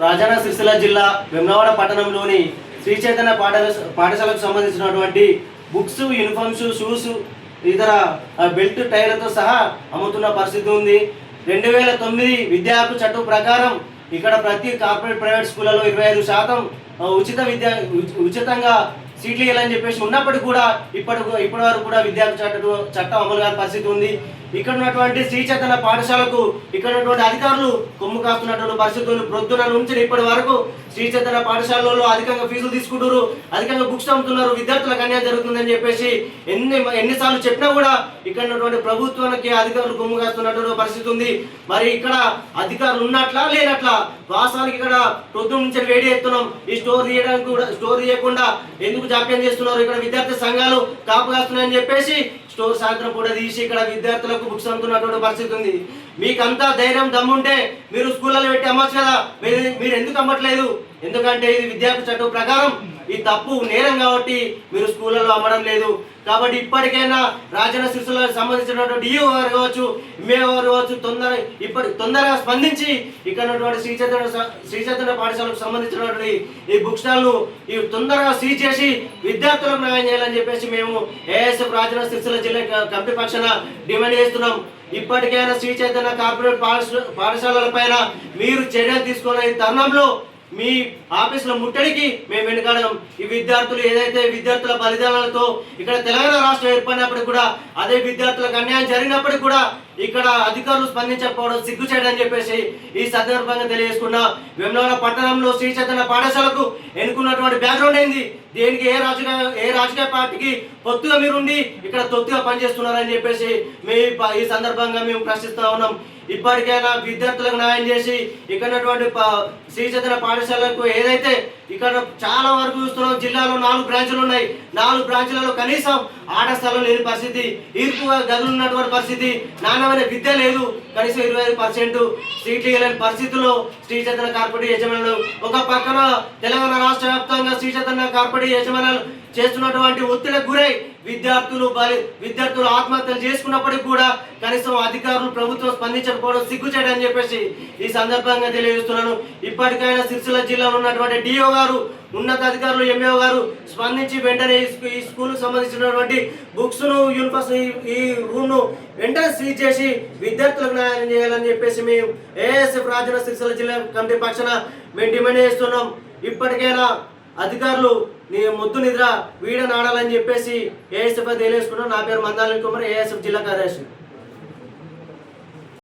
రాజన్న సిరిసిల్ల జిల్లా వేములవాడ పట్టణంలోని శ్రీ చైతన్య పాఠశాలకు సంబంధించినటువంటి బుక్స్, యూనిఫామ్స్, షూస్, ఇతర బెల్ట్, టైర్లతో సహా అమ్ముతున్న పరిస్థితి ఉంది. 2009 విద్యా హక్కు చట్టం ప్రకారం ఇక్కడ ప్రతి కార్పొరేట్ ప్రైవేట్ స్కూళ్ళలో 25% ఉచితంగా సీట్లు ఇవ్వాలని చెప్పేసి ఉన్నప్పటికీ కూడా ఇప్పటి వరకు కూడా విద్యా చట్టం అమలు కాని పరిస్థితి ఉంది. ఇక్కడ ఉన్నటువంటి శ్రీ చైతన్య పాఠశాలకు ఇక్కడ ఉన్నటువంటి అధికారులు కొమ్ము కాస్తున్నటువంటి పరిస్థితులు ప్రొద్దున నుంచి ఇప్పటి వరకు శ్రీ చైతన్య పాఠశాలలో అధికంగా ఫీజులు తీసుకుంటారు, అధికంగా బుక్స్ అమ్ముతున్నారు, విద్యార్థులకు అన్యాయం జరుగుతుందని చెప్పేసి ఎన్నిసార్లు చెప్పినా కూడా ఇక్కడ ఉన్నటువంటి ప్రభుత్వానికి అధికారులు కొమ్ము కాస్తున్నటువంటి పరిస్థితి ఉంది. మరి ఇక్కడ అధికారులు ఉన్నట్లా లేనట్లా వాస్తవానికి ఇక్కడ ప్రొద్దున నుంచి వేడి ఎత్తున్నాం. ఈ స్టోర్ తీయకుండా ఎందుకు జాప్యం చేస్తున్నారు? ఇక్కడ విద్యార్థి సంఘాలు కాపు కాస్తున్నాయని చెప్పేసి స్టోర్ సాయంత్రం కూడా తీసి ఇక్కడ విద్యార్థులకు బుక్స్ అమ్ముతున్నటువంటి పరిస్థితి ఉంది. మీకంతా ధైర్యం దమ్ముంటే మీరు స్కూళ్ళలో పెట్టి అమ్మచ్చు కదా, మీరు ఎందుకు అమ్మట్లేదు? ఎందుకంటే ఇది విద్యార్థి చట్టం ప్రకారం ఈ తప్పు నేరం కాబట్టి మీరు స్కూళ్ళలో అమ్మడం లేదు. కాబట్టి ఇప్పటికైనా రాజన్న సిరిసిల్లకు సంబంధించినటువంటి డిఓ గారు కావచ్చు, ఎంఏఓ గారు కావచ్చు, తొందరగా స్పందించి ఇక్కడ ఉన్నటువంటి శ్రీ చైతన్య పాఠశాలకు సంబంధించినటువంటి ఈ బుక్ స్టాల్ను తొందరగా సీజ్ చేసి విద్యార్థులకు న్యాయం చేయాలని చెప్పేసి మేము ఏఎస్ఎఫ్ రాజన్న సిరిసిల్ల జిల్లా కమిటీ పక్షాన డిమాండ్ చేస్తున్నాం. ఇప్పటికైనా శ్రీ చైతన్య కార్పొరేట్ పాఠశాలల పైన మీరు చర్యలు తీసుకునే తరుణంలో మీ ఆఫీసుల ముట్టడికి మేము వెనుకాడం. ఈ విద్యార్థులు ఏదైతే విద్యార్థుల బలిదానాలతో ఇక్కడ తెలంగాణ రాష్ట్రం ఏర్పడినప్పటికీ కూడా అదే విద్యార్థులకు అన్యాయం జరిగినప్పటికీ కూడా ఇక్కడ అధికారులు స్పందించకపోవడం సిగ్గుచేయడం చెప్పేసి ఈ సందర్భంగా తెలియజేసుకున్నా. వేములవాడ పట్టణంలో శ్రీ చైతన్య పాఠశాలకు ఎన్నుకున్నటువంటి బ్యాక్గ్రౌండ్ ఏంది? దేనికి ఏ రాజకీయ పార్టీకి పొత్తుగా మీరుండి ఇక్కడ తొత్తుగా పనిచేస్తున్నారని చెప్పేసి ఈ సందర్భంగా మేము ప్రశ్నిస్తూ ఉన్నాం. ఇప్పటికైనా విద్యార్థులకు న్యాయం చేసి ఇక్కడ శ్రీ చైతన్య పాఠశాలకు ఏదైతే ఇక్కడ చాలా వరకు చూస్తున్నాం, జిల్లాలో 4 బ్రాంచులు ఉన్నాయి. 4 బ్రాంచులలో కనీసం ఆట స్థలం లేని పరిస్థితి, ఈర్పుగా గదులు ఉన్నటువంటి పరిస్థితి, నాణ్యమైన విద్య లేదు, కనీసం 25% సీట్లు ఇవ్వలేని పరిస్థితుల్లో శ్రీ చైతన్య కార్పొరేట్ యజమానులు ఒక పక్కన తెలంగాణ రాష్ట్ర వ్యాప్తంగా శ్రీ చైతన్య కార్పొరేట్ యజమానులు చేస్తున్నటువంటి ఒత్తిడికి గురై విద్యార్థులు ఆత్మహత్యలు చేసుకున్నప్పటికీ కూడా కనీసం అధికారులు ప్రభుత్వం స్పందించకపోవడం సిగ్గుచేయని చెప్పేసి ఈ సందర్భంగా తెలియజేస్తున్నాను. ఇప్పటికైనా సిరిసిల్ల జిల్లాలో ఉన్నటువంటి డిఓ గారు, ఉన్నతాధికారులు, ఎంఏఓ గారు స్పందించి వెంటనే ఈ స్కూల్కు సంబంధించినటువంటి బుక్స్ను, యూనిఫామ్స్, ఈ రూమ్ను వెంటనే సీజ్ చేసి విద్యార్థులకు న్యాయం చేయాలని చెప్పేసి మేము ఏఎస్ఎఫ్ రాజన్న సిరిసిల్ల జిల్లా కమిటీ పక్షాన మేము డిమాండ్ చేస్తున్నాం. ఇప్పటికైనా అధికారులు మొద్దు నిద్ర వీడనాడాలని చెప్పేసి ఏఎస్ఎఫ్ తెలియజేసుకున్నాం. నా పేరు మందాలని కుమార్, ఏఎస్ఎఫ్ జిల్లా కార్యదర్శి.